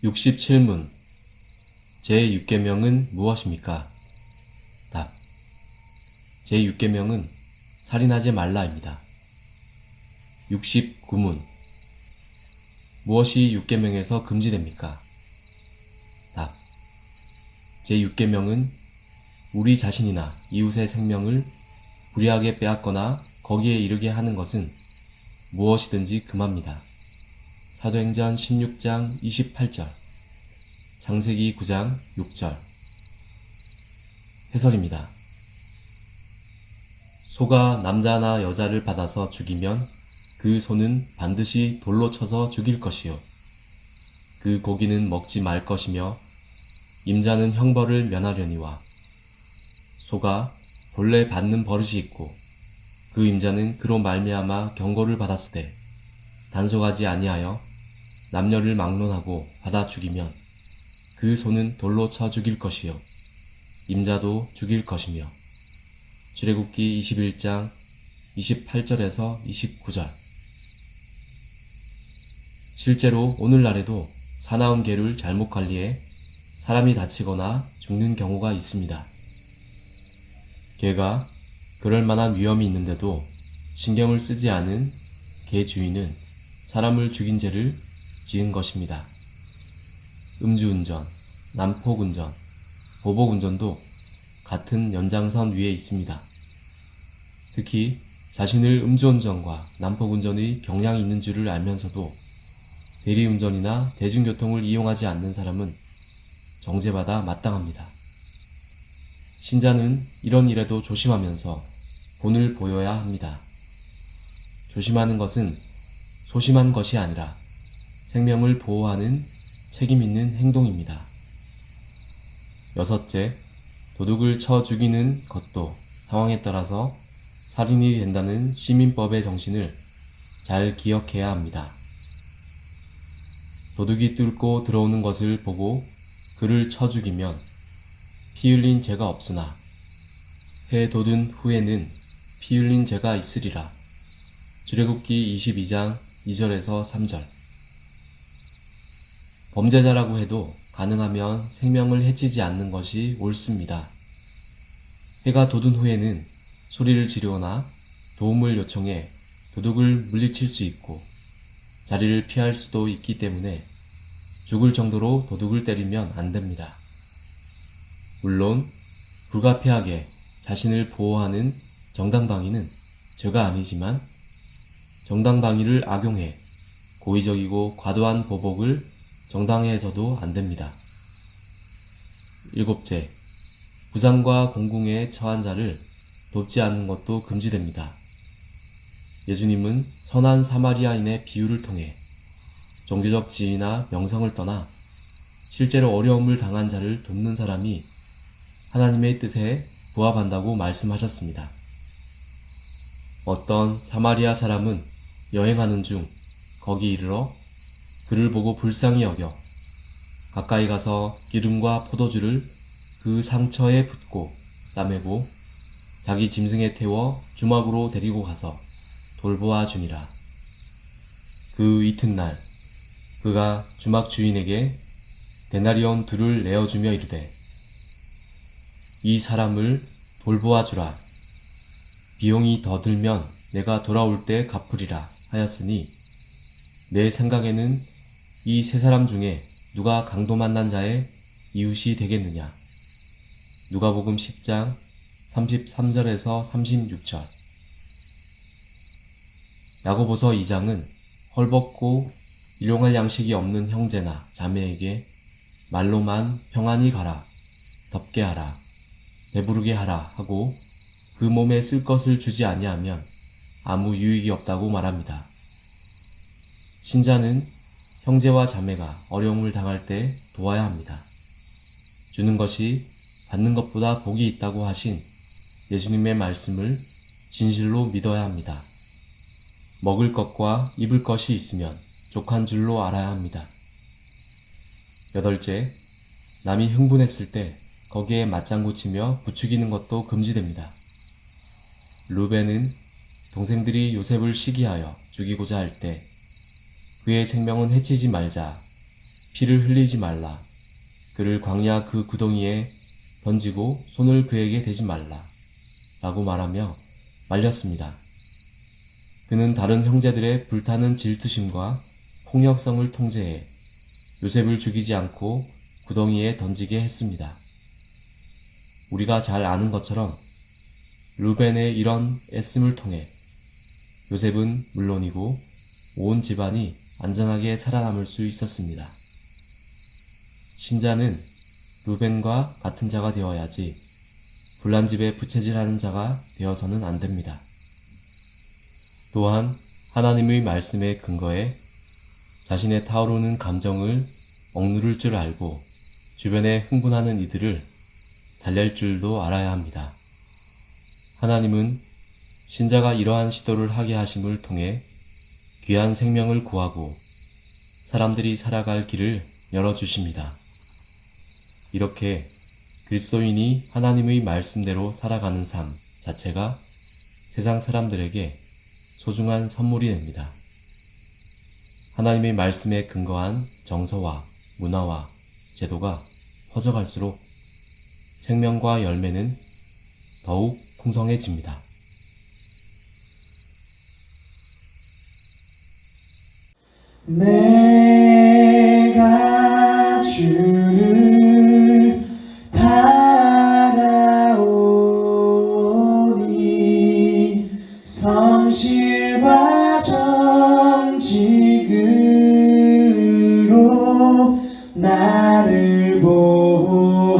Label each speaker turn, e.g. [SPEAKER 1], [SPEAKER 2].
[SPEAKER 1] 67문 제6계명은 무엇입니까? 답. 제6계명은 살인하지 말라입니다. 69문 무엇이 6계명에서 금지됩니까? 답. 제6계명은 우리 자신이나 이웃의 생명을 불의하게 빼앗거나 거기에 이르게 하는 것은 무엇이든지 금합니다. 사도행전 16장 28절, 창세기 9장 6절. 해설입니다. 소가 남자나 여자를 받아서 죽이면 그 소는 반드시 돌로 쳐서 죽일 것이요. 그 고기는 먹지 말 것이며 임자는 형벌을 면하려니와 소가 본래 받는 버릇이 있고 그 임자는 그로 말미암아 경고를 받았으되 단속하지 아니하여 남녀를 막론하고 받아 죽이면 그 소는 돌로 쳐 죽일 것이요 임자도 죽일 것이며. 출애굽기 21장 28절에서 29절. 실제로 오늘날에도 사나운 개를 잘못 관리해 사람이 다치거나 죽는 경우가 있습니다. 개가 그럴 만한 위험이 있는데도 신경을 쓰지 않은 개 주인은 사람을 죽인 죄를 지은 것입니다. 음주운전, 난폭운전, 보복운전도 같은 연장선 위에 있습니다. 특히 자신을 음주운전과 난폭운전의 경향이 있는 줄을 알면서도 대리운전이나 대중교통을 이용하지 않는 사람은 정죄받아 마땅합니다. 신자는 이런 일에도 조심하면서 본을 보여야 합니다. 조심하는 것은 소심한 것이 아니라 생명을 보호하는 책임 있는 행동입니다. 여섯째, 도둑을 쳐 죽이는 것도 상황에 따라서 살인이 된다는 시민법의 정신을 잘 기억해야 합니다. 도둑이 뚫고 들어오는 것을 보고 그를 쳐 죽이면 피 흘린 죄가 없으나 해 돋은 후에는 피 흘린 죄가 있으리라. 출애굽기 22장 2절에서 3절. 범죄자라고 해도 가능하면 생명을 해치지 않는 것이 옳습니다. 해가 돋은 후에는 소리를 지르거나 도움을 요청해 도둑을 물리칠 수 있고 자리를 피할 수도 있기 때문에 죽을 정도로 도둑을 때리면 안 됩니다. 물론 불가피하게 자신을 보호하는 정당방위는 죄가 아니지만 정당방위를 악용해 고의적이고 과도한 보복을 정당해서도 안 됩니다. 일곱째, 부상과 공궁에 처한 자를 돕지 않는 것도 금지됩니다. 예수님은 선한 사마리아인의 비유를 통해 종교적 지위나 명성을 떠나 실제로 어려움을 당한 자를 돕는 사람이 하나님의 뜻에 부합한다고 말씀하셨습니다. 어떤 사마리아 사람은 여행하는 중 거기 이르러 그를 보고 불쌍히 여겨 가까이 가서 기름과 포도주를 그 상처에 붓고 싸매고 자기 짐승에 태워 주막으로 데리고 가서 돌보아 주니라. 그 이튿날 그가 주막 주인에게 데나리온 2를 내어주며 이르되 이 사람을 돌보아 주라. 비용이 더 들면 내가 돌아올 때 갚으리라 하였으니 내 생각에는 이 세 사람 중에 누가 강도 만난 자의 이웃이 되겠느냐. 누가복음 10장 33절에서 36절. 야고보서 2장은 헐벗고 일용할 양식이 없는 형제나 자매에게 말로만 평안히 가라, 덥게 하라, 배부르게 하라 하고 그 몸에 쓸 것을 주지 아니하면 아무 유익이 없다고 말합니다. 신자는 형제와 자매가 어려움을 당할 때 도와야 합니다. 주는 것이 받는 것보다 복이 있다고 하신 예수님의 말씀을 진실로 믿어야 합니다. 먹을 것과 입을 것이 있으면 족한 줄로 알아야 합니다. 여덟째, 남이 흥분했을 때 거기에 맞장구 치며 부추기는 것도 금지됩니다. 루벤은 동생들이 요셉을 시기하여 죽이고자 할 때 그의 생명은 해치지 말자, 피를 흘리지 말라. 그를 광야 그 구덩이에 던지고 손을 그에게 대지 말라. 라고 말하며 말렸습니다. 그는 다른 형제들의 불타는 질투심과 폭력성을 통제해 요셉을 죽이지 않고 구덩이에 던지게 했습니다. 우리가 잘 아는 것처럼 르벤의 이런 애씀을 통해 요셉은 물론이고 온 집안이 안전하게 살아남을 수 있었습니다. 신자는 르벤과 같은 자가 되어야지 불난 집에 부채질하는 자가 되어서는 안 됩니다. 또한 하나님의 말씀에 근거해 자신의 타오르는 감정을 억누를 줄 알고 주변에 흥분하는 이들을 달랠 줄도 알아야 합니다. 하나님은 신자가 이러한 시도를 하게 하심을 통해 귀한 생명을 구하고 사람들이 살아갈 길을 열어주십니다. 이렇게 그리스도인이 하나님의 말씀대로 살아가는 삶 자체가 세상 사람들에게 소중한 선물이 됩니다. 하나님의 말씀에 근거한 정서와 문화와 제도가 퍼져갈수록 생명과 열매는 더욱 풍성해집니다.
[SPEAKER 2] 내가 주를 바라오니 성실과 정직으로 나를 보호하소서.